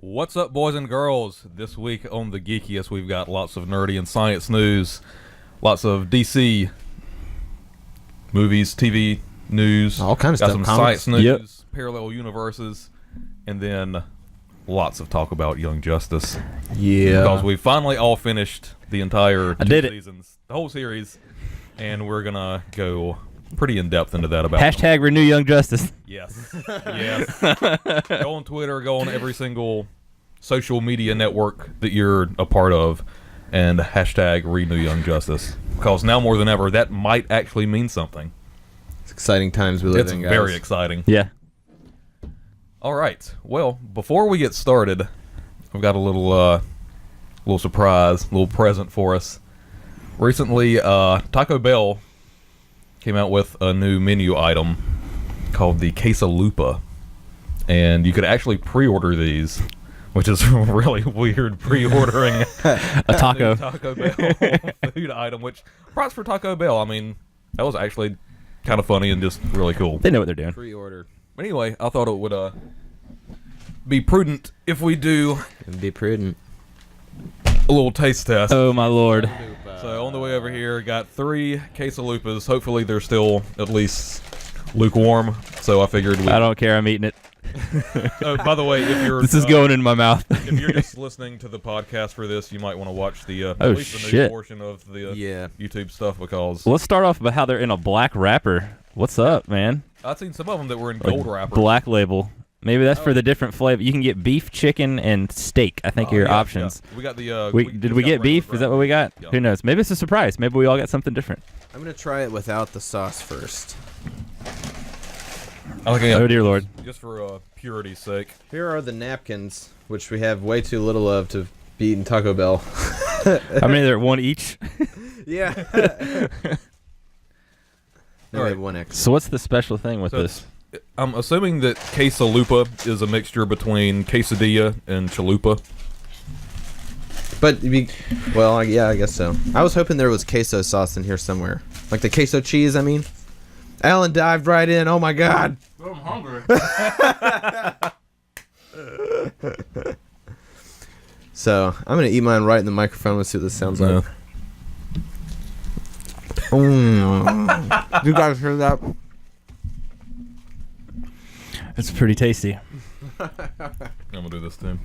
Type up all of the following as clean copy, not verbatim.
What's up, boys and girls? This week on the Geekyest, we've got lots of nerdy and science news, lots of DC movies, TV news, all kinds got of stuff. some Comics. science news, Yep. parallel universes, and then lots of talk about Young Justice. Yeah. Because we finally all finished the entire did it. seasons, the whole series, and we're gonna go pretty in depth into that about Hashtag renew Young Justice. Yes. Yes. Go on Twitter, go on every single social media network that you're a part of, and hashtag renew Young Justice. Because now more than ever, that might actually mean something. It's exciting times we live It's in, guys. very exciting. Yeah. All right. Well, before we get started, I've got a little surprise, little present for us. Recently, Taco Bell came out with a new menu item called the Quesalupa, and you could actually pre-order these, which is really weird, pre-ordering A taco. Taco Bell food item. Which props for Taco Bell. I mean, that was actually kind of funny and just really cool. They know what they're doing. Pre-order. But anyway, I thought it would be prudent if we do Be prudent. a little taste test. Oh my lord. So on the way over here, got 3 Quesalupas. Hopefully they're still at least lukewarm. So I figured we... I don't care. I'm eating it. By the way, if you're... This is going in my mouth. if you're just listening to the podcast for this, you might want to watch the at Oh, least the news shit. portion of the Yeah. YouTube stuff, because Let's start off about how they're in a black wrapper. What's up, man? I've seen some of them that were in Like gold wrappers. Black label. Maybe that's for the different flavor. You can get beef, chicken, and steak. I think are your Yeah, options. yeah. We got the... Did we get beef? Is that what we got? Yeah. Who knows? Maybe it's a surprise. Maybe we all got something different. I'm going to try it without the sauce first. Oh dear lord. Just for purity's sake. Here are the napkins, which we have way too little of to be eating Taco Bell. How many are there? One each? Yeah. No, we have one extra. So what's the special thing with So this? I'm assuming that Quesalupa is a mixture between quesadilla and chalupa. But, yeah, I guess so. I was hoping there was queso sauce in here somewhere. Like the queso cheese, I mean. Alan dived right in. Oh, my God. I'm hungry. So, I'm going to eat mine right in the microphone. Let's see what this sounds like. You guys hear that? It's pretty tasty. I'm gonna do this too.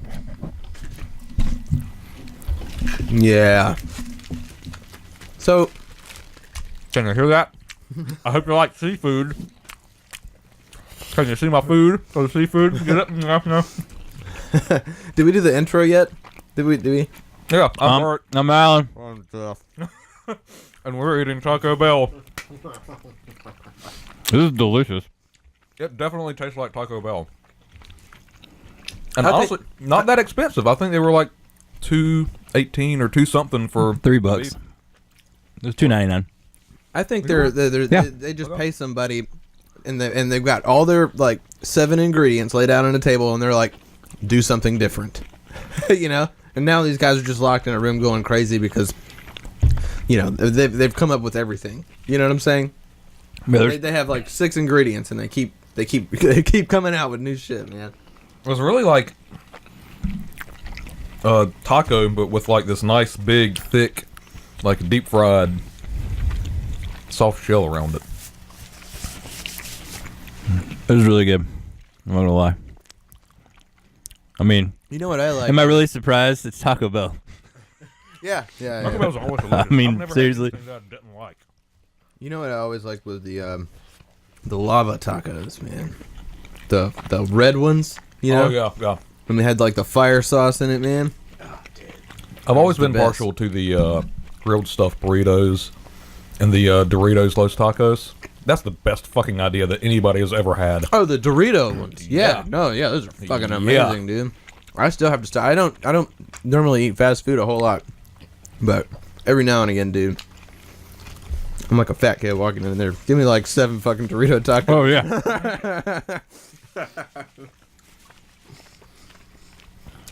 Yeah. So, Can you hear that? I hope you like seafood. Can you see my food? For the seafood? Get it? No. did we do the intro yet? Did we? Yeah, I'm Bart, I'm Alan. and we're eating Taco Bell. This is delicious. It definitely tastes like Taco Bell. And I honestly, not that expensive. I think they were like $2.18 or $2 something for $3. beef. It was $2.99. I think Yeah. they just pay somebody, and they've got all their like 7 ingredients laid out on a table, and they're like, do something different, you know. And now these guys are just locked in a room going crazy because, you know, they've come up with everything. You know what I'm saying? They have like 6 ingredients, and they keep coming out with new shit, man. It was really like a taco, but with like this nice, big, thick, like deep fried, soft shell around it. It was really good. I'm not gonna lie. I mean, You know what I like? am I really surprised? It's Taco Bell. Yeah. Taco Bell's always delicious. I mean, I've never had seriously. anything that I didn't like. You know what I always liked was the lava tacos, man. The red ones, you know. Oh yeah. When they had like the fire sauce in it, man. I've always the been best. partial to the grilled stuffed burritos and the Doritos Los Tacos. That's the best fucking idea that anybody has ever had. Oh, the Dorito ones. Yeah. Yeah. No, yeah, those are fucking Yeah. amazing, dude. I still have to start. I don't normally eat fast food a whole lot, but every now and again, dude. I'm like a fat kid walking in there. Give me like 7 fucking Dorito tacos. Oh yeah.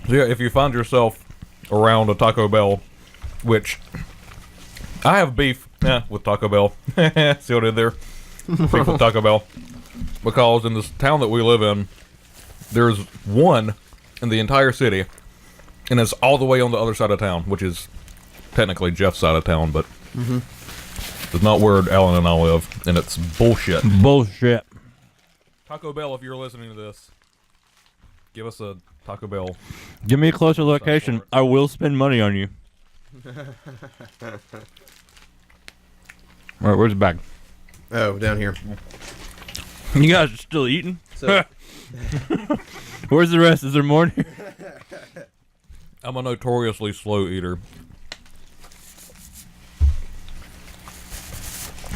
So yeah, if you find yourself around a Taco Bell, which I have beef with Taco Bell. See what I did there? Beef with Taco Bell. Because in this town that we live in, there's one in the entire city, and it's all the way on the other side of town, which is technically Jeff's side of town, but it's not where Alan and I live, and it's bullshit. Bullshit. Taco Bell, if you're listening to this, give us a Taco Bell. Give me a closer location. I will spend money on you. All right, where's the bag? Oh, down here. You guys are still eating? So, Where's the rest? Is there more? I'm a notoriously slow eater.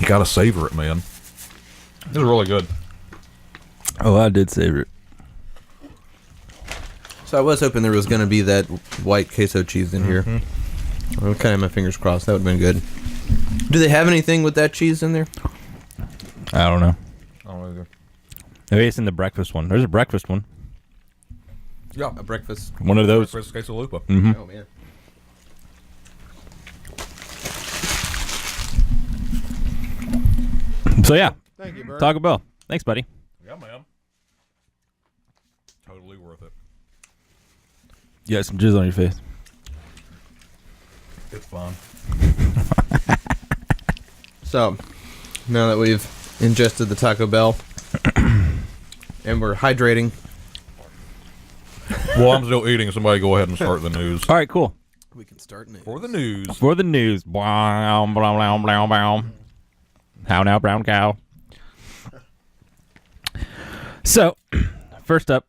You gotta savor it, man. This is really good. Oh, I did savor it. so I was hoping there was going to be that white queso cheese in here. I kind of had my fingers crossed. That would have been good. Do they have anything with that cheese in there? I don't know. I don't know either. Maybe it's in the breakfast one. There's a breakfast one. Yeah, A breakfast. One of those. breakfast quesalupa. Mm-hmm. Oh, man. So yeah, Thank you, Bert. Taco Bell. Thanks, buddy. Yeah, man. Totally worth it. You got some jizz on your face. It's fun. So, now that we've ingested the Taco Bell and we're hydrating, Well, I'm still eating. Somebody go ahead and start the news. All right, cool. we can start news. For the news. For the news. Brown, brown, brown, brown, brown. How now, brown cow? So, first up,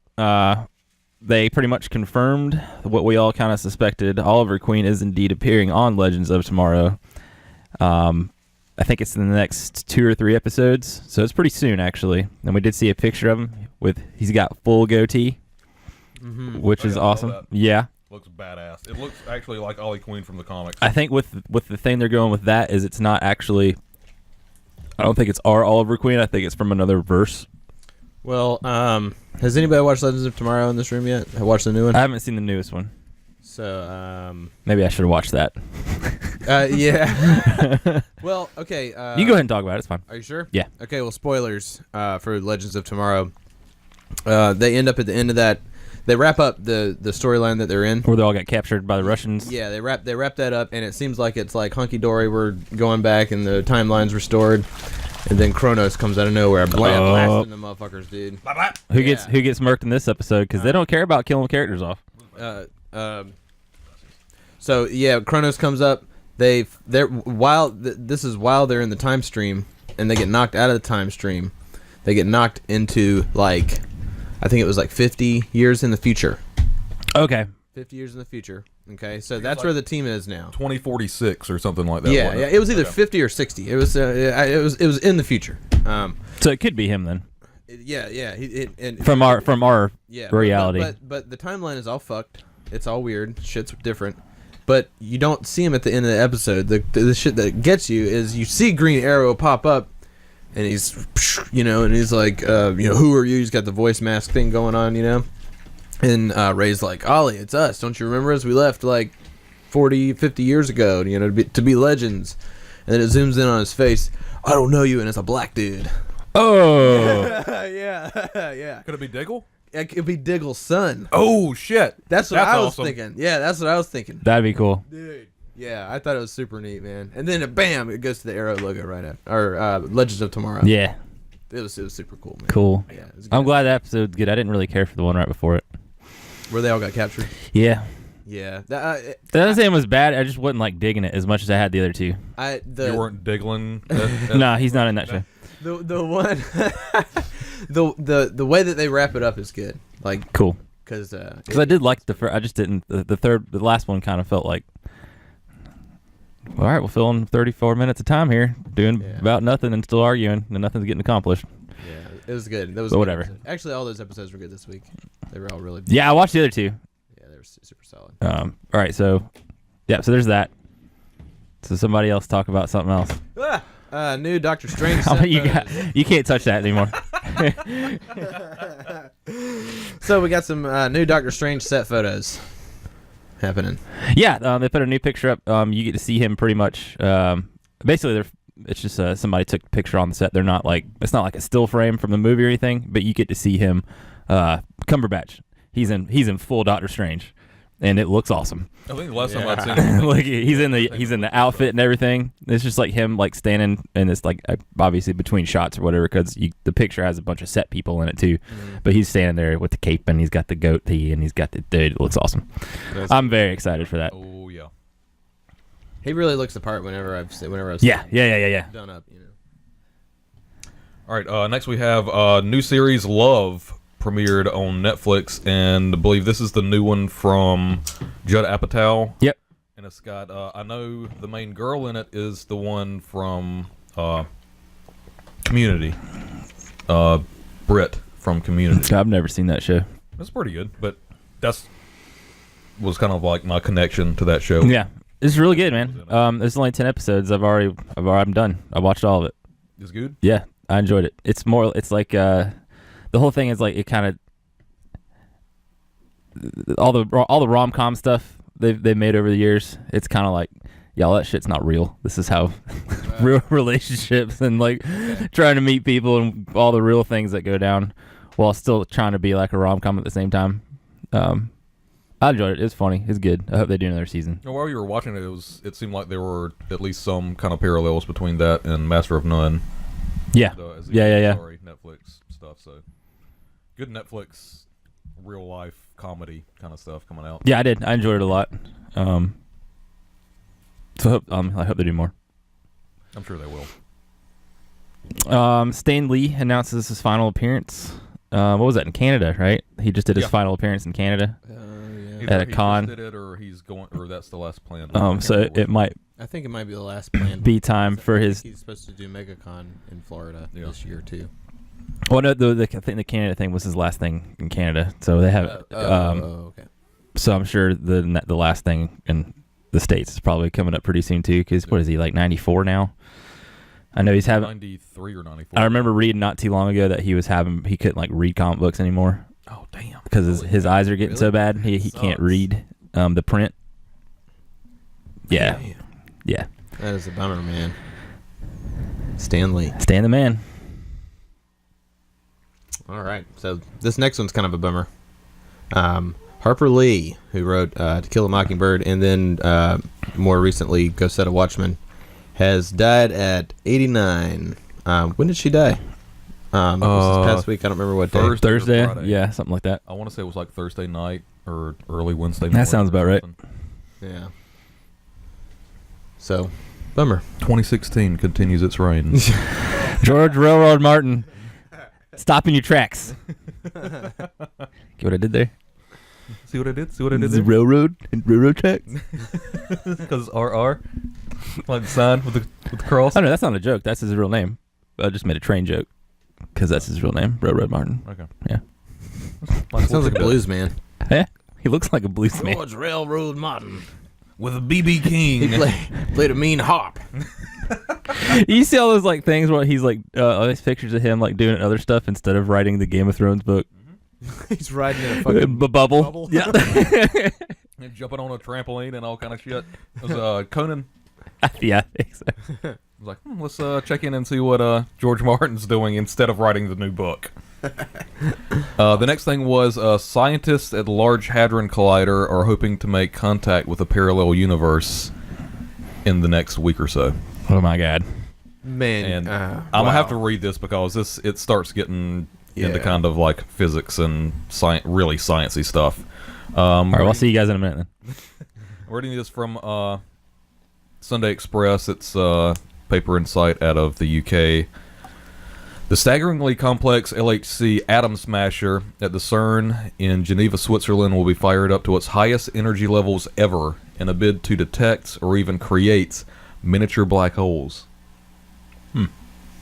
they pretty much confirmed what we all kind of suspected. Oliver Queen is indeed appearing on Legends of Tomorrow. I think it's in the next 2 or 3 episodes, so it's pretty soon, actually. And we did see a picture of him he's got full goatee, which Oh, is yeah, I saw awesome. that. Yeah. Looks badass. It looks actually like Ollie Queen from the comics. I think with the thing they're going with that is it's not actually. I don't think it's our Oliver Queen. I think it's from another verse. Well, has anybody watched Legends of Tomorrow in this room yet? Have watched the new one? I haven't seen the newest one. So, Maybe I should have watched that. yeah. Well, okay. You can go ahead and talk about it. It's fine. Are you sure? Yeah. Okay, well, spoilers for Legends of Tomorrow. They end up at the end of that. They wrap up the storyline that they're in. Where they all got captured by the Russians. Yeah, they wrap that up, and it seems like it's like hunky dory. We're going back, and the timeline's restored, and then Kronos comes out of nowhere, blasting the motherfuckers, dude. Who gets murked in this episode? Because they don't care about killing characters off. So yeah, Kronos comes up. This is while they're in the time stream, and they get knocked out of the time stream. They get knocked into like, I think it was like 50 years in the future. Okay. 50 years in the future. Okay, so that's where the team is now. 2046 or something like that. Yeah, wasn't yeah. It was either 50 or 60. It was in the future. So it could be him then. Yeah. From our yeah, reality. But the timeline is all fucked. It's all weird. Shit's different. But you don't see him at the end of the episode. The shit that gets you is you see Green Arrow pop up, and he's, and he's like, who are you? He's got the voice mask thing going on, And Ray's like, Ollie, it's us. Don't you remember us? We left like 40, 50 years ago, to be legends. And then it zooms in on his face. I don't know you, and it's a black dude. Oh. Yeah. Could it be Diggle? It could be Diggle's son. Oh shit! That's what I was awesome. thinking. Yeah, that's what I was thinking. That'd be cool. Dude. Yeah, I thought it was super neat, man. And then bam, it goes to the Arrow logo right after, or Legends of Tomorrow. Yeah. It was super cool, man. Cool. Yeah, it was I'm good. glad that episode's good. I didn't really care for the one right before it. Where they all got captured. Yeah. Yeah, The other thing was bad. I just wasn't like digging it as much as I had the other two. You weren't diggling. Nah, he's not in that show. the one the way that they wrap it up is good. Like Cool. because I did like the first. I just didn't. The last one kind of felt like. All right, we'll fill in 34 minutes of time here, doing about nothing and still arguing, and nothing's getting accomplished. yeah, it was good. That was But a good whatever. episode. Actually, all those episodes were good this week. They were all really Yeah, I watched the other two. yeah, they were super solid. All right, so so there's that. So somebody else talk about something else. New Doctor Strange. How set about photos. you can't touch that anymore. So we got some new Doctor Strange set photos happening. Yeah, they put a new picture up. You get to see him pretty much. Basically, it's just somebody took a picture on the set. They're not like it's not like a still frame from the movie or anything, but you get to see him. Cumberbatch. He's in full Doctor Strange, and it looks awesome. I think the last time I'd seen him, Like he's in the outfit and everything. It's just like him like standing, and it's like obviously between shots or whatever, because the picture has a bunch of set people in it too. But he's standing there with the cape, and he's got the goatee, and he's got the dude. It looks awesome. I'm very excited for that. oh yeah. He really looks the part whenever I've seen Yeah. done up. You know. All right. Next we have new series Love premiered on Netflix, and I believe this is the new one from Judd Apatow. Yep. And it's got I know the main girl in it is the one from Community. Britt from Community. I've never seen that show. That's pretty good, but was kind of like my connection to that show. Yeah, it's really good, man. There's only 10 episodes. I'm done. I watched all of it. It's good. Yeah, I enjoyed it. It's like the whole thing is like it kind of all the rom-com stuff they made over the years. It's kind of like, y'all, that shit's not real. This is how real relationships and like trying to meet people and all the real things that go down, while still trying to be like a rom-com at the same time. I enjoyed it. It was funny. It's good. I hope they do another season. While you were watching it, it seemed like there were at least some kind of parallels between that and Master of None. Yeah. Yeah. Sorry, Netflix stuff. So good Netflix, real life comedy kind of stuff coming out. Yeah, I did. I enjoyed it a lot. So I hope they do more. I'm sure they will. Stan Lee announces his final appearance. What was that, in Canada, right? He just did his final appearance in Canada. Either At a he con. just did it or he's going, or that's the last plan. So it might I think it might be the last plan. be time for his. He's supposed to do MegaCon in Florida this year too. Well, no, I think the Canada thing was his last thing in Canada. So they have. Okay. So I'm sure the last thing in the States is probably coming up pretty soon too. Because what is he, like 94 now? I know he's having 93 or 94. I remember reading not too long ago that he couldn't like read comic books anymore. Oh damn! Because his eyes are getting so bad, he can't read the print. Yeah, yeah. That is a bummer, man. Stan Lee. Stan the man. All right, so this next one's kind of a bummer. Harper Lee, who wrote To Kill a Mockingbird and then more recently Go Set a Watchman, has died at 89. When did she die? It was this past week. I don't remember what day. Thursday? Yeah, something like that. I want to say it was like Thursday night or early Wednesday night. That sounds about right. Yeah. So, bummer. 2016 continues its reign. George Railroad Martin, stop in your tracks. Get what I did there? See what I did? See what I did The there? railroad and railroad tracks. Because RR, like the sign with the cross. Oh no, that's not a joke. That's his real name. I just made a train joke because that's his real name, Railroad Martin. Okay. Yeah. Sounds like a blues man. Yeah, he looks like a blues man. George Railroad Martin. With a BB King. He played a mean hop. You see all those like things where he's like all these pictures of him like doing other stuff instead of writing the Game of Thrones book. He's riding in a fucking bubble. Yeah. And jumping on a trampoline and all kind of shit. It was Conan. Yeah, I think so. I was like, let's check in and see what George Martin's doing instead of writing the new book. The next thing was scientists at the Large Hadron Collider are hoping to make contact with a parallel universe in the next week or so. Oh my god. man. And I'm gonna have to read this because it starts getting into kind of like physics and really sciencey stuff. All right, I'll see you guys in a minute then. I'm reading this from Sunday Express. It's paper and site out of the UK. The staggeringly complex LHC atom smasher at the CERN in Geneva, Switzerland will be fired up to its highest energy levels ever in a bid to detect or even create miniature black holes.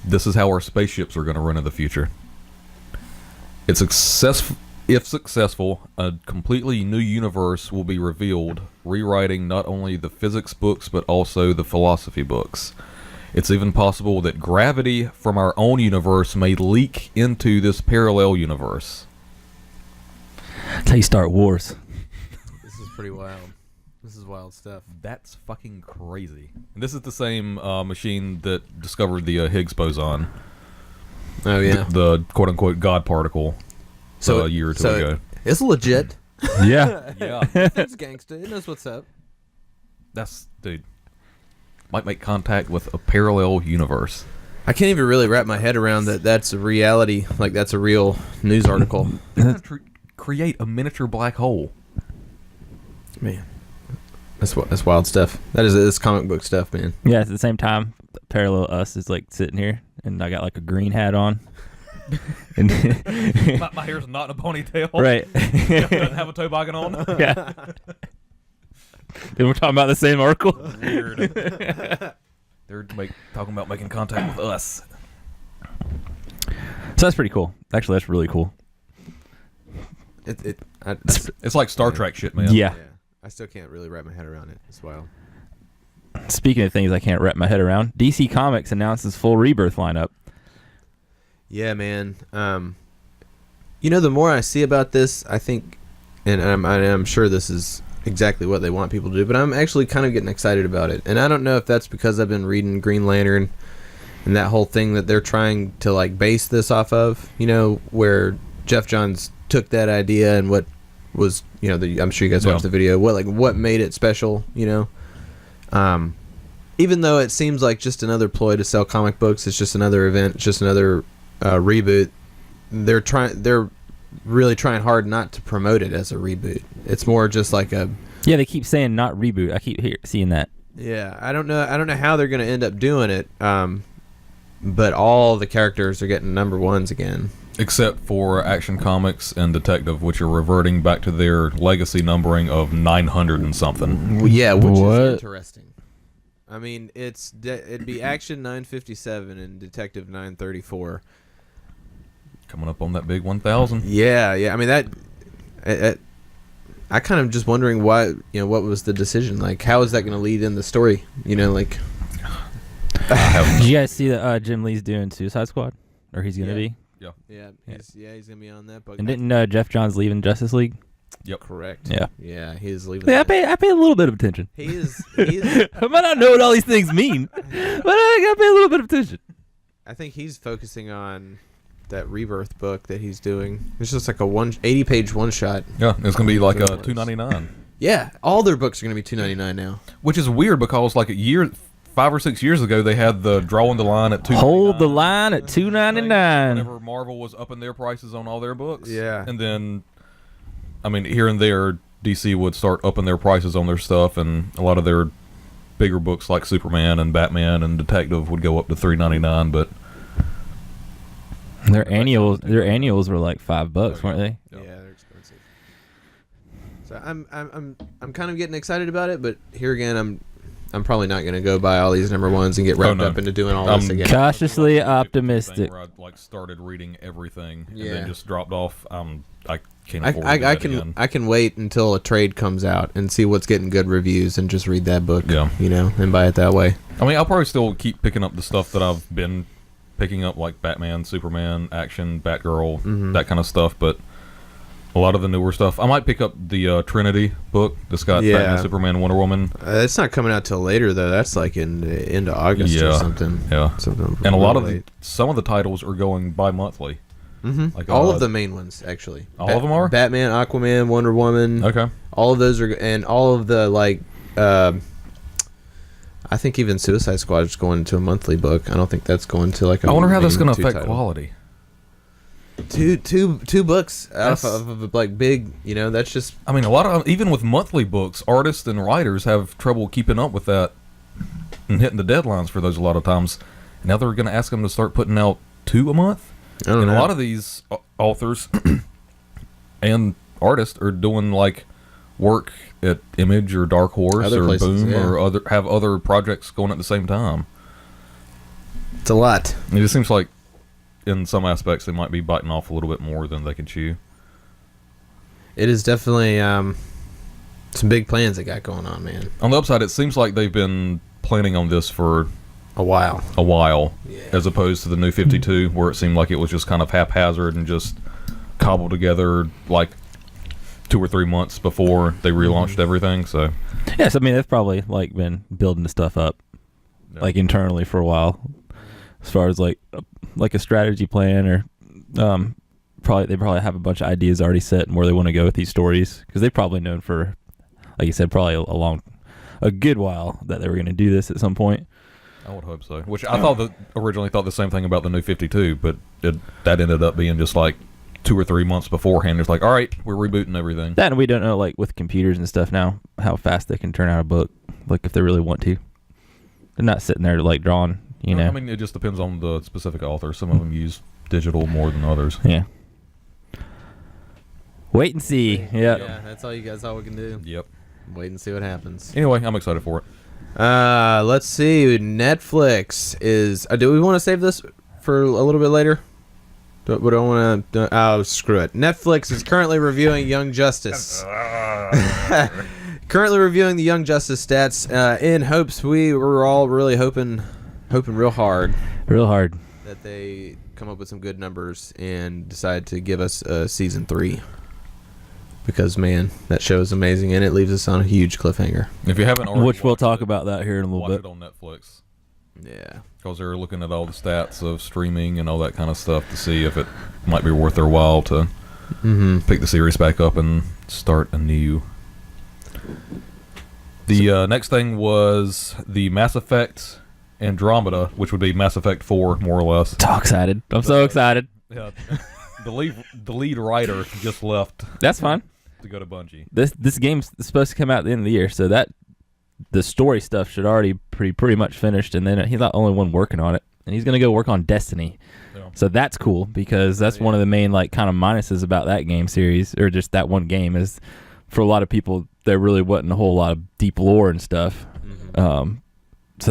This is how our spaceships are going to run in the future. If successful, a completely new universe will be revealed, rewriting not only the physics books but also the philosophy books. It's even possible that gravity from our own universe may leak into this parallel universe. That's how you start wars. This is pretty wild. This is wild stuff. That's fucking crazy. And this is the same machine that discovered the Higgs boson. Oh yeah, the quote-unquote God particle a year or two ago. It's legit. Yeah. Yeah, It's gangsta. It knows what's up. that's dude. Might make contact with a parallel universe. I can't even really wrap my head around that. That's a reality. Like that's a real news article. They're gonna create a miniature black hole. Man, that's wild stuff. That's comic book stuff, man. Yeah, at the same time, parallel us is like sitting here, and I got like a green hat on. And My hair's not in a ponytail. right. Doesn't have a toboggan on. Yeah. And we're talking about the same article. Weird. They're talking about making contact with us. So that's pretty cool. Actually, that's really cool. It's like Star Trek shit, man. Yeah. I still can't really wrap my head around it. It's wild. Speaking of things I can't wrap my head around, DC Comics announces full Rebirth lineup. Yeah, man. The more I see about this, I think, and I'm sure this is exactly what they want people to do, but I'm actually kind of getting excited about it. And I don't know if that's because I've been reading Green Lantern and that whole thing that they're trying to like base this off of, where Jeff Johns took that idea and what was, I'm sure you guys watched the video, what made it special, even though it seems like just another ploy to sell comic books, it's just another event, it's just another reboot. They're really trying hard not to promote it as a reboot. It's more just like a they keep saying not reboot. I keep seeing that. Yeah, I don't know how they're going to end up doing it. But all the characters are getting number ones again, except for Action Comics and Detective, which are reverting back to their legacy numbering of 900 and something. Yeah, which What? is interesting. I mean, it'd be Action 957 and Detective 934. Coming up on that big 1,000. Yeah. I mean I kind of just wondering why. What was the decision? Like, how is that going to lead in the story? Like. Did you guys see that Jim Lee's doing Suicide Squad, or he's gonna be? Yeah, he's gonna be on that book. And didn't Jeff Johns leave in Justice League? Yep, correct. Yeah, he's leaving. Yeah, I pay a little bit of attention. He is. I might not know what all these things mean, but I gotta pay a little bit of attention. I think he's focusing on that Rebirth book that he's doing. It's just like a 80-page one shot. Yeah, it's gonna be like a $2.99. Yeah, all their books are gonna be $2.99 now. Which is weird because like 5 or 6 years ago, they had the drawing the line at $2.99. Hold the line at $2.99. Whenever Marvel was upping their prices on all their books. Yeah. And then, I mean, here and there, DC would start upping their prices on their stuff, and a lot of their bigger books like Superman and Batman and Detective would go up to $3.99. But their annuals were like $5, weren't they? Yeah, they're expensive. So I'm kind of getting excited about it, but here again, I'm probably not going to go buy all these number ones and get wrapped up into doing all this again. Cautiously optimistic. Where I started reading everything and Yeah. then just dropped off. I can't afford to do that again. I can wait until a trade comes out and see what's getting good reviews and just read that book. Yeah. And buy it that way. I mean, I'll probably still keep picking up the stuff that I've been picking up, like Batman, Superman, Action, Batgirl, that kind of stuff. But a lot of the newer stuff, I might pick up the Trinity book that's got Batman, Superman, Wonder Woman. It's not coming out till later though. That's like into August or something. Yeah, something. And a lot of some of the titles are going bi-monthly. Mm-hmm. Like all of the main ones, actually. All of them are? Batman, Aquaman, Wonder Woman. Okay. All of those are, and all of the I think even Suicide Squad is going into a monthly book. I don't think that's going to like. I wonder how that's going to affect quality. Two books out of like big. That's just. I mean, a lot of even with monthly books, artists and writers have trouble keeping up with that and hitting the deadlines for those a lot of times. Now they're going to ask them to start putting out 2 a month. I don't know. A lot of these authors and artists are doing like work at Image or Dark Horse Other or places, Boom yeah. or have other projects going at the same time. It's a lot. It just seems like in some aspects they might be biting off a little bit more than they can chew. It is definitely some big plans they got going on, man. On the upside, it seems like they've been planning on this for a while, as opposed to the New 52, where it seemed like it was just kind of haphazard and just cobbled together like 2 or 3 months before they relaunched everything. So yes, I mean they've probably like been building the stuff up like internally for a while, as far as like a strategy plan or they probably have a bunch of ideas already set and where they want to go with these stories, because they've probably known for, like you said, probably a good while that they were going to do this at some point. I would hope so. Which I originally thought the same thing about the new 52, but that ended up being just like 2 or 3 months beforehand. It's like, all right, we're rebooting everything. That, and we don't know, like with computers and stuff now, how fast they can turn out a book, like if they really want to. They're not sitting there like drawing, you know. I mean, it just depends on the specific author. Some of them use digital more than others. Yeah. Wait and see. Yep. Yeah, that's all we can do. Yep. Wait and see what happens. Anyway, I'm excited for it. Let's see. Netflix is. Do we want to save this for a little bit later? We don't want to. Oh, screw it. Netflix is currently reviewing Young Justice. Currently reviewing the Young Justice stats in hopes we were all really hoping real hard that they come up with some good numbers and decide to give us season 3. Because, man, that show is amazing, and it leaves us on a huge cliffhanger. If you haven't already, which we'll talk about that here in a little bit. Watch it on Netflix. Yeah. Because they're looking at all the stats of streaming and all that kind of stuff to see if it might be worth their while to pick the series back up and start anew. The next thing was the Mass Effect Andromeda, which would be Mass Effect 4, more or less. So excited. I'm so excited. Yeah. The lead writer just left. That's fine. To go to Bungie. This game's supposed to come out at the end of the year, so that the story stuff should already pretty much finished, and then he's not the only one working on it, and he's gonna go work on Destiny. Yeah. So that's cool, because that's one of the main like kind of minuses about that game series, or just that one game, is for a lot of people there really wasn't a whole lot of deep lore and stuff. So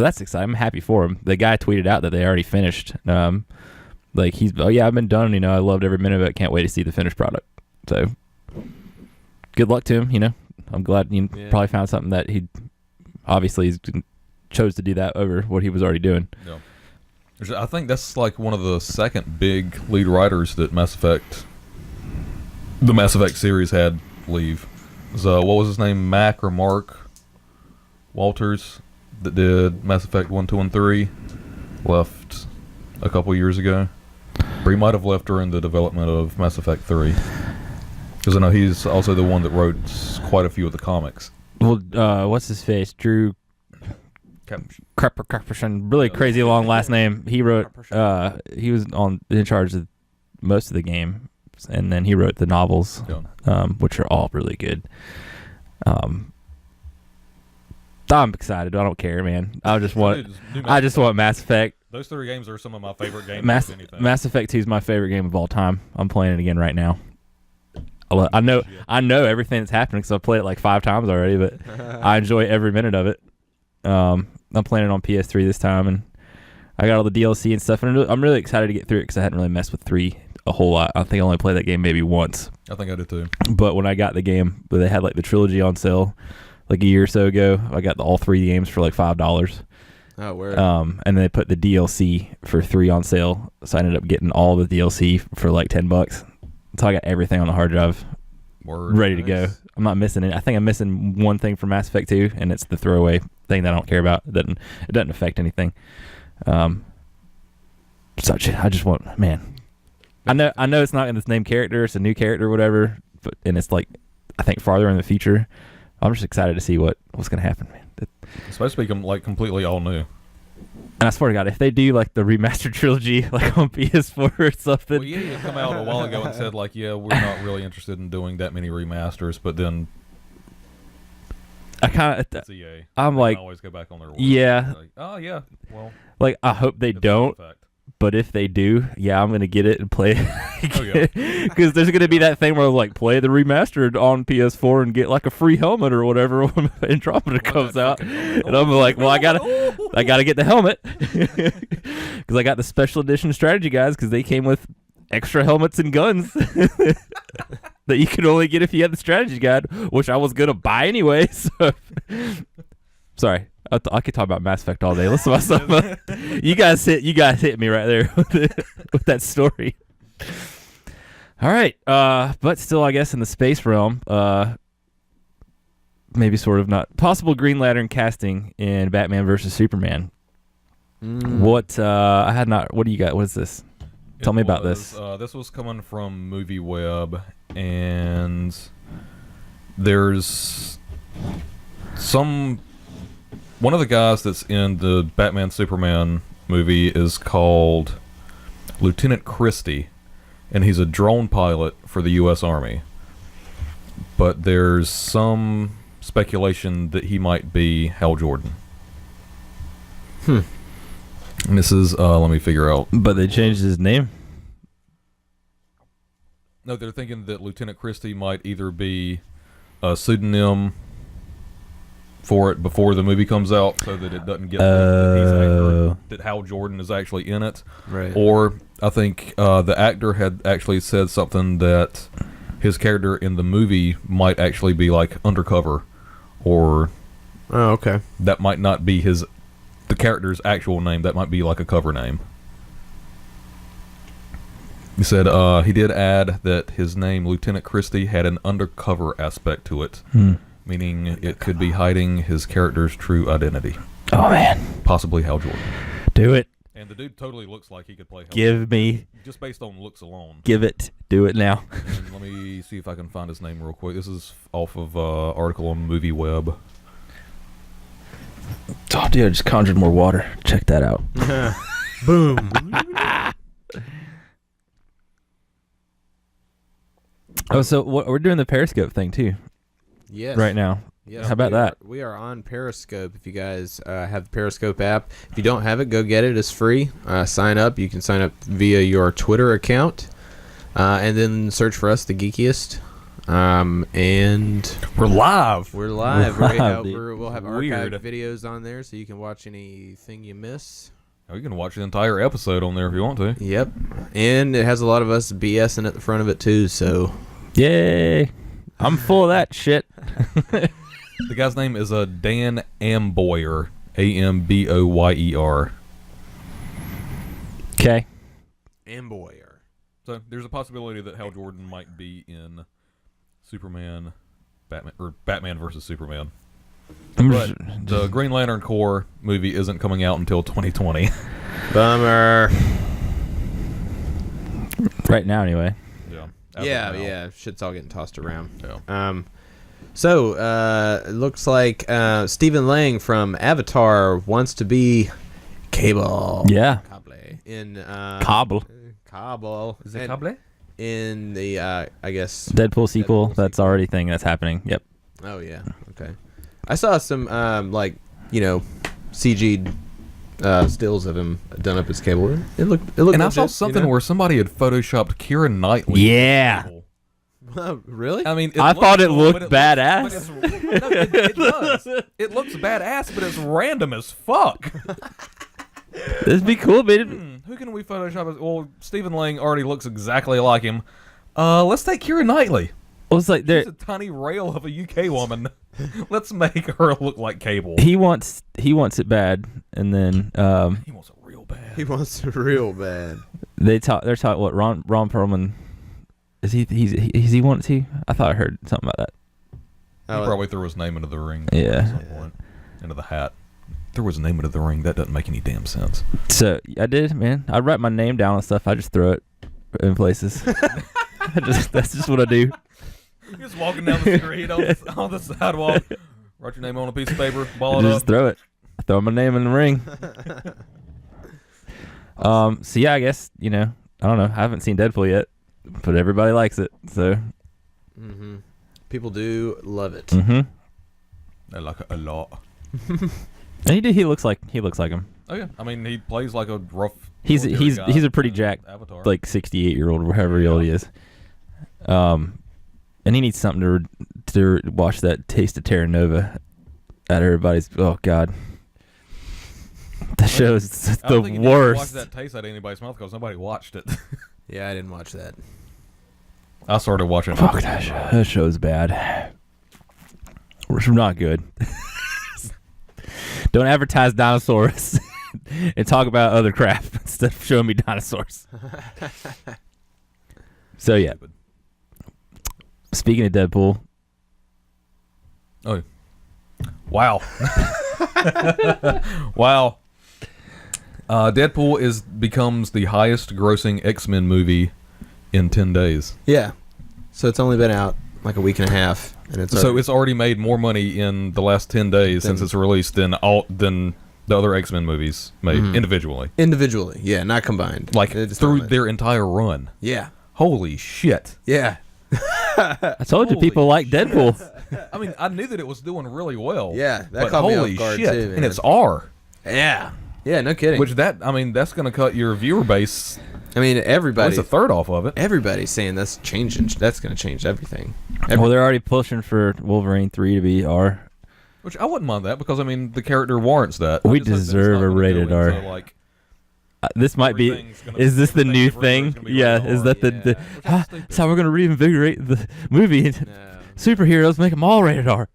that's exciting. I'm happy for him. The guy tweeted out that they already finished. Like I've been done. You know, I loved every minute of it. Can't wait to see the finished product. So good luck to him. You know, I'm glad you probably found something that he obviously chose to do that over what he was already doing. Yeah. I think that's like one of the second big lead writers that the Mass Effect series had leave. So what was his name? Mac or Mark Walters that did Mass Effect 1, 2, and 3 left a couple years ago. Or he might have left during the development of Mass Effect 3. Because I know he's also the one that wrote quite a few of the comics. Well, what's his face? Drew Krepperson. Really crazy long last name. He wrote, he was in charge of most of the game. And then he wrote the novels, which are all really good. I'm excited. I don't care, man. I just want Mass Effect. Those 3 games are some of my favorite games. Mass Effect 2 is my favorite game of all time. I'm playing it again right now. I know everything that's happening because I've played it like 5 times already, but I enjoy every minute of it. I'm playing it on PS3 this time, and I got all the DLC and stuff, and I'm really excited to get through it because I hadn't really messed with 3 a whole lot. I think I only played that game maybe once. I think I did too. But when I got the game, they had like the trilogy on sale like a year or so ago. I got all 3 games for like $5. Oh, word. And then they put the DLC for 3 on sale, so I ended up getting all the DLC for like $10. So I got everything on the hard drive, ready to go. I'm not missing it. I think I'm missing one thing from Mass Effect 2, and it's the throwaway thing that I don't care about. It doesn't affect anything. I just want, man. I know it's not in this name character. It's a new character or whatever, and it's like I think farther in the future. I'm just excited to see what's gonna happen, man. It's supposed to be like completely all new. And I swear to God, if they do like the remastered trilogy, like on PS4 or something. Well, you come out a while ago and said like, yeah, we're not really interested in doing that many remasters, but then I'm like, always go back on their word. Yeah. Like, oh yeah, well. Like I hope they don't. But if they do, yeah, I'm gonna get it and play it. Because there's gonna be that thing where like play the remastered on PS4 and get like a free helmet or whatever when Andromeda comes out. And I'm like, well, I gotta get the helmet because I got the special edition strategy guys because they came with extra helmets and guns that you can only get if you had the strategy guide, which I was gonna buy anyway. So sorry. I could talk about Mass Effect all day. Listen to myself. You guys hit me right there with that story. All right, but still, I guess in the space realm, maybe sort of not possible Green Lantern casting in Batman versus Superman. What I had not. What do you got? What is this? Tell me about this. This was coming from MovieWeb, and there's one of the guys that's in the Batman Superman movie is called Lieutenant Christie, and he's a drone pilot for the U.S. Army. But there's some speculation that he might be Hal Jordan. And this is, let me figure out. But they changed his name? No, they're thinking that Lieutenant Christie might either be a pseudonym for it before the movie comes out, so that it doesn't get that Hal Jordan is actually in it. Right. Or I think the actor had actually said something that his character in the movie might actually be like undercover, or Oh, okay. that might not be the character's actual name. That might be like a cover name. He said he did add that his name, Lieutenant Christie, had an undercover aspect to it, meaning it could be hiding his character's true identity. Oh, man. Possibly Hal Jordan. Do it. And the dude totally looks like he could play Hal Give Jordan, me. just based on looks alone. Give it. Do it now. And let me see if I can find his name real quick. This is off of article on MovieWeb. Oh, dude, I just conjured more water. Check that out. Boom. Oh, so we're doing the Periscope thing, too, Yes. right now. Yes, How about that? We are on Periscope. If you guys have the Periscope app, if you don't have it, go get it. It's free. Sign up. You can sign up via your Twitter account, and then search for us, the Geekyest. And We're live. we're live. We're live, dude. We'll have Weird. archived videos on there, so you can watch anything you miss. Oh, you can watch the entire episode on there if you want to. Yep. And it has a lot of us BSing at the front of it too. So Yay. I'm full of that shit. The guy's name is Dan Amboyer, Amboyer. Okay. Amboyer. So there's a possibility that Hal Jordan might be in Superman, Batman versus Superman. But the Green Lantern Corps movie isn't coming out until 2020. Bummer. Right now, anyway. Yeah. As of Yeah, now. yeah. Shit's all getting tossed around. Yeah. So it looks like Stephen Lang from Avatar wants to be Cable. Yeah. Cable in Cobble. Cable. Is it And Cable? in the I guess. Deadpool sequel. Deadpool That's sequel. already a thing that's happening. Yep. Oh yeah. Okay. I saw some CG stills of him done up as Cable. It looked. And I saw legit, something where somebody had photoshopped Keira Knightley. Yeah. really? I mean, I thought it cool, looked but badass. it does. It looks badass, but it's random as fuck. That'd be cool, man. Who can we Photoshop as? Well, Stephen Lang already looks exactly like him. Let's take Keira Knightley. It was like She's a tiny rail of a UK woman. Let's make her look like Cable. he wants it bad, and then He wants it real bad. He wants it real bad. they're talking what Ron Perlman is he want to? I thought I heard something about that. He probably threw his name into the ring. Yeah. At some point. Into the hat. Threw his name into the ring. That doesn't make any damn sense. So I did, man. I write my name down and stuff. I just throw it in places. That's just what I do. You're just walking down the street on the sidewalk. Write your name on a piece of paper. Ball it Just up. throw it. I throw my name in the ring. So yeah, I guess I don't know. I haven't seen Deadpool yet, but everybody likes it. So. Mm-hmm. People do love it. Mm-hmm. I like it a lot. And he looks like him. Oh yeah, I mean he plays like a rough. He's military guy a pretty in jacked, Avatar. like 68-year-old or whatever old he is. And he needs something to wash that taste of Terra Nova out of everybody's. Oh God, the show is I the don't think you need to worst. Watch that taste out of anybody's mouth because nobody watched it. Yeah, I didn't watch that. I started watching. Fuck that show. That show's bad. It's not good. Don't advertise dinosaurs and talk about other crap instead of showing me dinosaurs. So yeah. Speaking of Deadpool. Oh. Wow. Wow. Deadpool becomes the highest grossing X-Men movie in 10 days. Yeah. So it's only been out like a week and a half, and it's already made more money in the last 10 days since it's released than the other X-Men movies made individually. Individually, yeah, not combined. Like through their entire run. Yeah. Holy shit. Yeah. I told you people like Deadpool. I mean, I knew that it was doing really well. Yeah, that but caught me holy off guard shit. too, man. And it's R. Yeah. Yeah, no kidding. That's going to cut your viewer base. I mean, At everybody. least a third off of it. Everybody's saying that's changing. That's going to change everything. Well, they're already pushing for Wolverine 3 to be R. Which I wouldn't mind that because, I mean, the character warrants that. We deserve a rated R. Like, this might be. Is this the new thing? Yeah. Is that the? That's how we're gonna reinvigorate the movie. No. Superheroes, make them all rated R.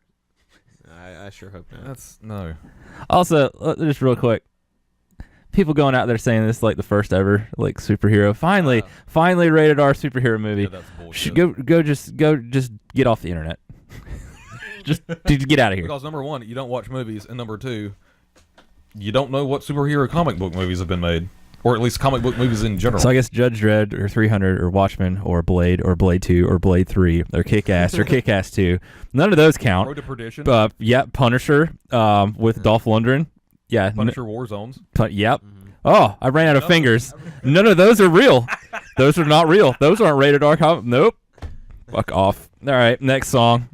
I sure hope not. No. Also, just real quick, people going out there saying this is like the first ever like superhero. Finally rated R superhero movie. Yeah, that's bullshit. Just get off the internet. just get out of here. Because number one, you don't watch movies, and number two, you don't know what superhero comic book movies have been made, or at least comic book movies in general. So I guess Judge Dredd or 300 or Watchmen or Blade 2 or Blade 3 or Kick-Ass or Kick-Ass 2. None of those count. Road to Perdition. Yeah, Punisher with Dolph Lundgren. Yeah. Punisher Warzones. Yep. Oh, I ran out of fingers. None of those are real. Those are not real. Those aren't rated R. Nope. Fuck off. All right, next song.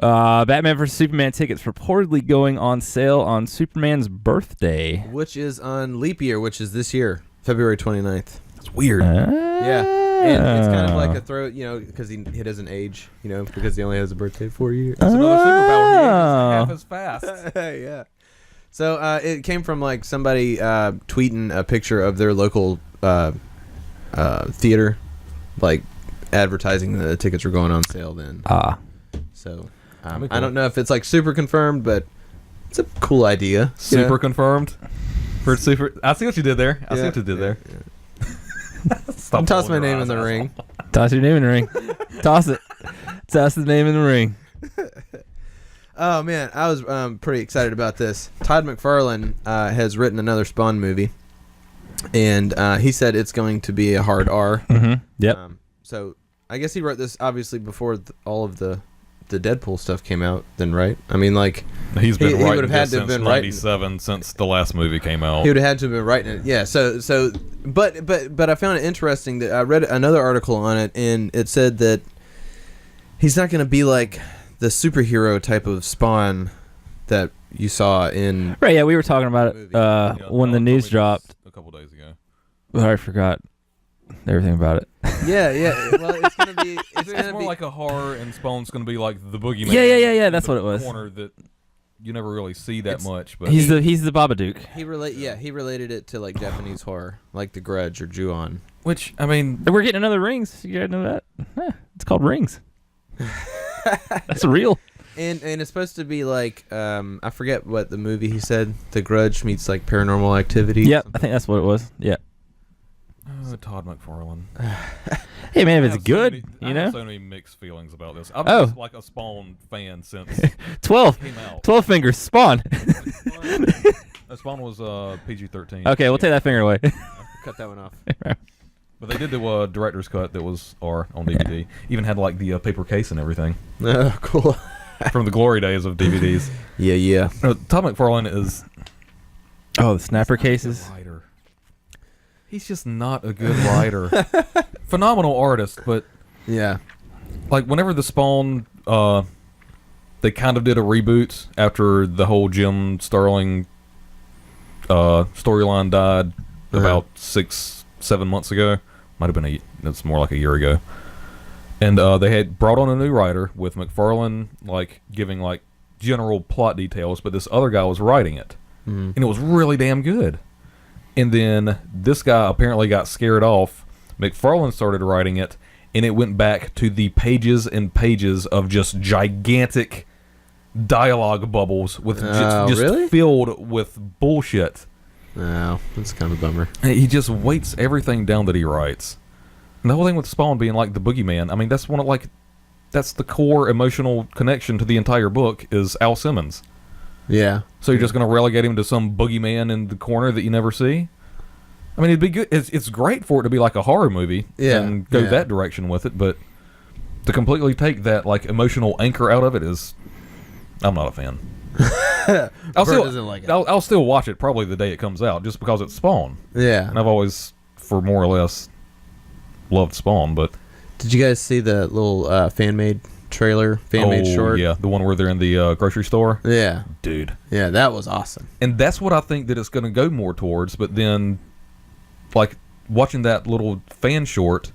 Batman vs. Superman tickets reportedly going on sale on Superman's birthday. Which is on leap year, which is this year, February 29th. That's weird. Yeah. And it's kind of like a throw, because he doesn't age, because he only has a birthday 4 years. That's another superpower. He ages half as fast. Yeah. So it came from like somebody tweeting a picture of their local theater, like advertising that the tickets were going on sale then. So Cool. I don't know if it's like super confirmed, but it's a cool idea. Super confirmed. For super, I see what you did there. I see what you did there. I'll toss my name in the ring. Toss your name in the ring. Toss it. Toss the name in the ring. Oh man, I was pretty excited about this. Todd McFarlane has written another Spawn movie, and he said it's going to be a hard R. Mm-hmm. Yep. So I guess he wrote this obviously before all of the Deadpool stuff came out. Then, right? I mean, like he's been he writing would have had this to have since been '97, since the last movie came out. He would have had to have been writing it. Yeah. So, but I found it interesting that I read another article on it, and it said that he's not going to be like the superhero type of Spawn that you saw in. Right. Yeah, we were talking about it when the news dropped a couple days ago. I forgot everything about it. Yeah. Well, it's gonna be. It's more like a horror, and Spawn's gonna be like the boogeyman. Yeah. That's what it was. Corner that you never really see that much, but he's the Babadook. He related it to like Japanese horror, like The Grudge or Ju-on. Which I mean, we're getting another Rings. You guys know that? It's called Rings. That's real. And it's supposed to be like I forget what the movie he said. The Grudge meets like Paranormal Activity. Yep, I think that's what it was. Yeah. Todd McFarlane. Hey man, if it's good, I have so many mixed feelings about this. I've been like a Spawn fan since 12. it came out. 12 fingers. Spawn. Spawn was PG-13. Okay, we'll take that finger away. Cut that one off. But they did the director's cut that was R on DVD. Yeah. Even had like the paper case and everything. Oh, cool. From the glory days of DVDs. Yeah. Todd McFarlane is. Oh, the snapper cases. He's just not a good writer. Phenomenal artist, but yeah, like whenever the Spawn, they kind of did a reboot after the whole Jim Sterling storyline died about 6-7 months ago. Might have been it's more like a year ago. And they had brought on a new writer with McFarlane like giving like general plot details, but this other guy was writing it, and it was really damn good. And then this guy apparently got scared off. McFarlane started writing it, and it went back to the pages and pages of just gigantic dialogue bubbles with just really? filled with bullshit. No, that's kind of a bummer. And he just weights everything down that he writes. And the whole thing with Spawn being like the boogeyman, I mean, that's that's the core emotional connection to the entire book is Al Simmons. Yeah. So you're just going to relegate him to some boogeyman in the corner that you never see? I mean, it'd be good. It's great for it to be like a horror movie and go that direction with it, but to completely take that like emotional anchor out of it is, I'm not a fan. Doesn't like it. I'll still watch it probably the day it comes out, just because it's Spawn. Yeah. And I've always, for more or less, loved Spawn. But did you guys see the little fan-made trailer, fan-made short? Yeah, the one where they're in the grocery store. Yeah, dude. Yeah, that was awesome. And that's what I think that it's going to go more towards. But then, like watching that little fan short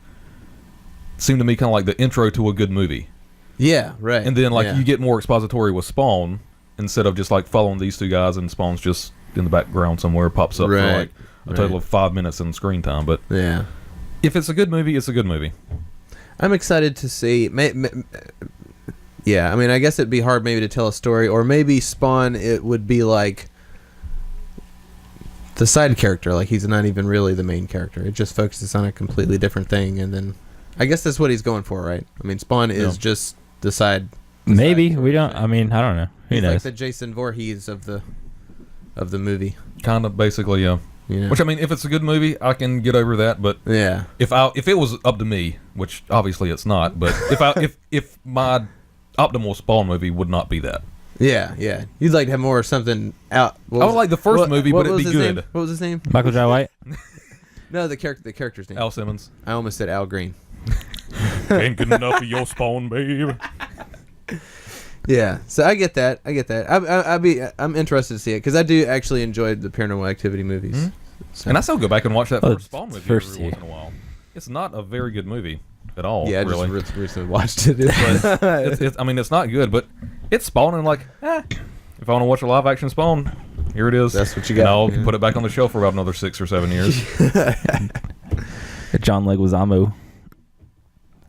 seemed to me kind of like the intro to a good movie. Yeah, right. And then you get more expository with Spawn instead of just like following these two guys and Spawn's just in the background somewhere, pops up for like a total of 5 minutes in screen time. But yeah, if it's a good movie, it's a good movie. I'm excited to see. Yeah, I mean, I guess it'd be hard maybe to tell a story, or maybe Spawn, it would be like the side character, like he's not even really the main character. It just focuses on a completely different thing, and then I guess that's what he's going for, right? I mean, Spawn is just the side. Maybe we don't. I mean, I don't know. Who knows? Like the Jason Voorhees of the movie. Kind of, basically, yeah. You know? Which, I mean, if it's a good movie, I can get over that. But yeah, if it was up to me, which obviously it's not, but if my optimal Spawn movie would not be that. Yeah. You'd like to have more something out. I would like the first movie, but it'd be good. Name? What was his name? Michael J. White. No, the character's name. Al Simmons. I almost said Al Green. Ain't good enough of your Spawn, babe. Yeah, so I get that. I'm interested to see it because I do actually enjoy the Paranormal Activity movies. Mm-hmm. So. And I still go back and watch that first Spawn movie every first once in a while. It's not a very good movie at all. Yeah, really. I just recently watched it. I mean, it's not good, but it's Spawn, and if I want to watch a live action Spawn, here it is. That's what you got. And I'll put it back on the shelf for about another 6 or 7 years. John Leguizamo.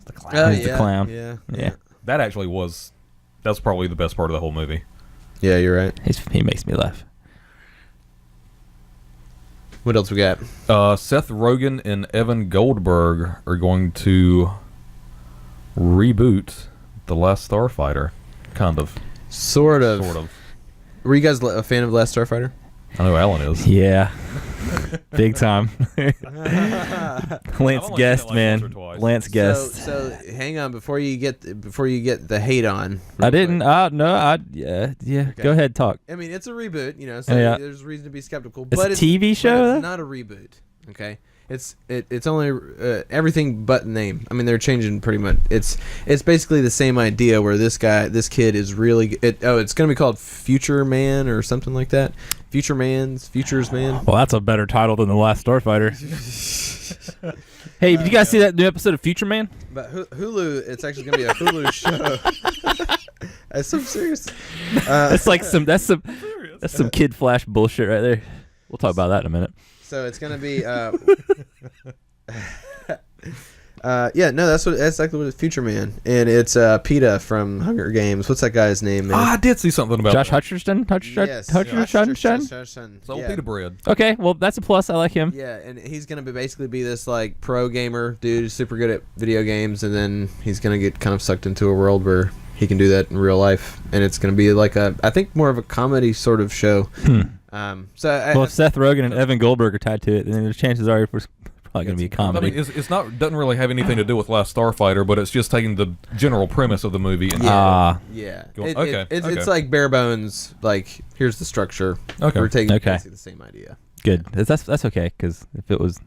The clown. He's the clown. Yeah. That actually was. That's probably the best part of the whole movie. Yeah, you're right. He makes me laugh. What else we got? Seth Rogen and Evan Goldberg are going to reboot The Last Starfighter. Kind of. Sort of. Were you guys a fan of Last Starfighter? I know Alan is. Yeah. Big time. Lance Guest, man. Lance Guest. So hang on before you get the hate on. I didn't. Yeah. Okay. Go ahead, talk. I mean, it's a reboot, so there's reason to be skeptical. It's a TV show. But it's not a reboot. Okay. It's only everything but name. I mean, they're changing pretty much. It's basically the same idea where this kid is really. It's gonna be called Future Man or something like that. Futures Man. Well, that's a better title than The Last Starfighter. Hey, did you guys see that new episode of Future Man? But Hulu, it's actually gonna be a Hulu show. That's so serious. That's some Kid Flash bullshit right there. We'll talk about that in a minute. So it's gonna be that's exactly what it's Future Man, and it's PETA from Hunger Games. What's that guy's name, man? I did see something about Josh that. Hutcherson. Hutcherson. It's old PETA bread. Okay, well that's a plus. I like him. Yeah, and he's gonna basically be this like pro gamer dude, who's super good at video games, and then he's gonna get kind of sucked into a world where he can do that in real life, and it's gonna be like I think more of a comedy sort of show. If Seth Rogen and Evan Goldberg are tied to it, then the chances are it's probably going to be a comedy. I mean, it's not doesn't really have anything to do with Last Starfighter, but it's just taking the general premise of the movie. And It's like bare bones. Like here's the structure. Okay, we're taking basically the same idea. Good. That's okay because if it was,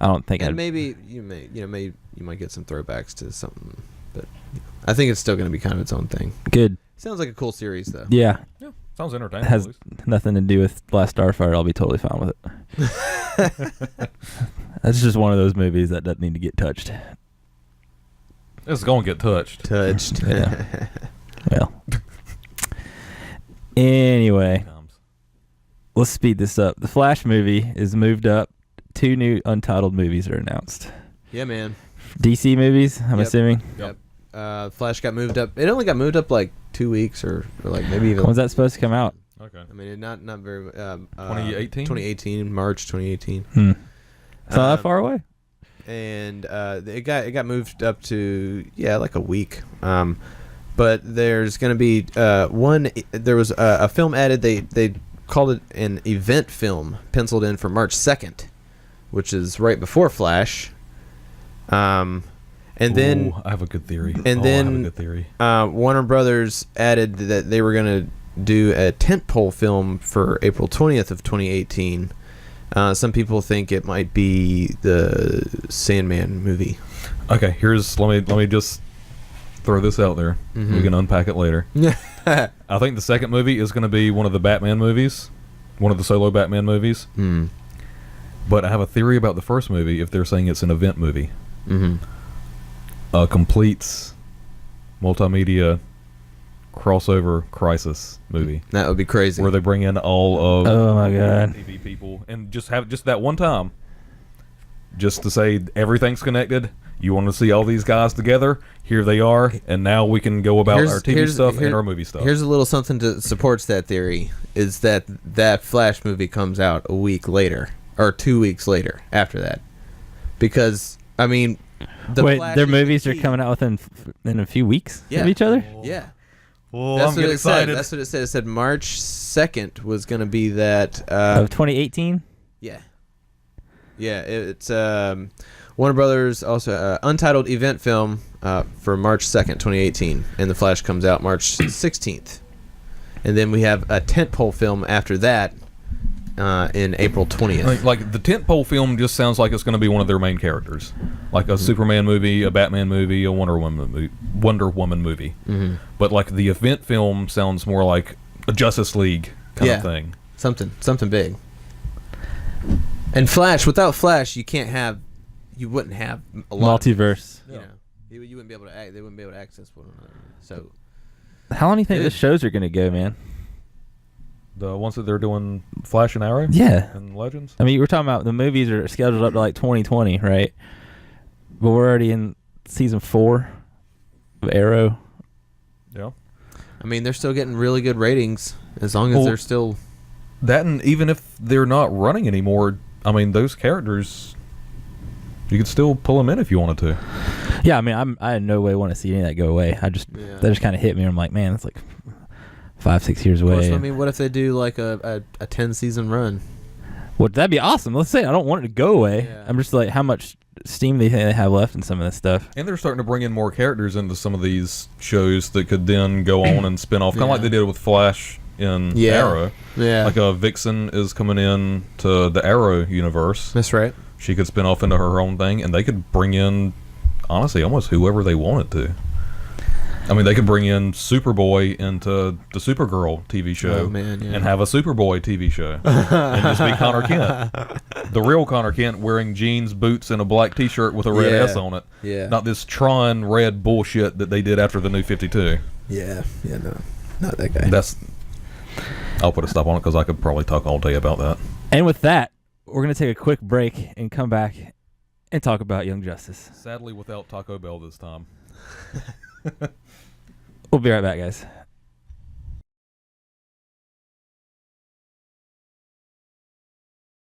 I don't think. And maybe you might get some throwbacks to something, but I think it's still going to be kind of its own thing. Good. Sounds like a cool series though. Yeah. Sounds entertaining. It has nothing to do with Last Starfighter. I'll be totally fine with it. That's just one of those movies that doesn't need to get touched. It's going to get touched. Yeah. Well. Anyway, let's speed this up. The Flash movie is moved up. 2 new untitled movies are announced. Yeah, man. DC movies, I'm assuming. Yep. Flash got moved up. It only got moved up like 2 weeks or like maybe even. When's that supposed to come out? Okay. I mean, not very. 2018. 2018, March 2018. It's not that far away. And it got moved up to like a week. but there's going to be one. There was a film added. They called it an event film, penciled in for March 2nd, which is right before Flash. And then I have a good theory. And I have a good theory. Warner Brothers added that they were going to do a tentpole film for April 20th of 2018. Some people think it might be the Sandman movie. Okay, let me just throw this out there. Mm-hmm. We can unpack it later. I think the second movie is going to be one of the Batman movies, one of the solo Batman movies. Mm. But I have a theory about the first movie. If they're saying it's an event movie, a complete multimedia crossover crisis movie. That would be crazy. Where they bring in all of Oh my god, TV people and just have just that one time, just to say everything's connected. You want to see all these guys together? Here they are, and now we can go about our TV stuff and our movie stuff. Here's a little something that supports that theory: is that Flash movie comes out a week later or 2 weeks later after that, because I mean, their movies are coming out within in a few weeks of each other. Yeah. Well, That's I'm what getting it excited. said. That's what it said. It said March 2nd was going to be that. Of 2018? Yeah. Yeah, it's Warner Brothers also untitled event film for March 2nd, 2018. And The Flash comes out March 16th. And then we have a tentpole film after that in April 20th. Like the tentpole film just sounds like it's going to be one of their main characters, like a Superman movie, a Batman movie, a Wonder Woman movie. Mm-hmm. But like the event film sounds more like a Justice League kind of thing. Something big. And Flash, without Flash, you wouldn't have a lot Multiverse. you wouldn't be able to they wouldn't be able to access one another. So How long do you think the shows are going to go, man? The ones that they're doing Flash and Arrow? Yeah. And Legends? I mean, we're talking about the movies are scheduled up to like 2020, right? But we're already in season 4 of Arrow. Yeah. I mean, they're still getting really good ratings as long as they're still... That, and even if they're not running anymore, I mean, those characters, you could still pull them in if you wanted to. Yeah, I mean, I in no way want to see any of that go away. That just kind of hit me. And I'm like, man, that's like 5-6 years away. I mean, what if they do like a 10-season run? Well, that'd be awesome. Let's say I don't want it to go away. Yeah. I'm just like, how much steam they think they have left in some of this stuff. And they're starting to bring in more characters into some of these shows that could then go on and spin off, kind of like they did with Flash in Arrow. Yeah. Like Vixen is coming in to the Arrow universe. That's right. She could spin off into her own thing, and they could bring in, honestly, almost whoever they wanted to. I mean, they could bring in Superboy into the Supergirl TV show and have a Superboy TV show and just be Connor Kent. The real Connor Kent wearing jeans, boots, and a black T-shirt with a red S on it. Yeah. Not this Tron red bullshit that they did after the New 52. Yeah. Yeah, no. Not that guy. I'll put a stop on it because I could probably talk all day about that. And with that, we're going to take a quick break and come back and talk about Young Justice. Sadly, without Taco Bell this time. We'll be right back, guys.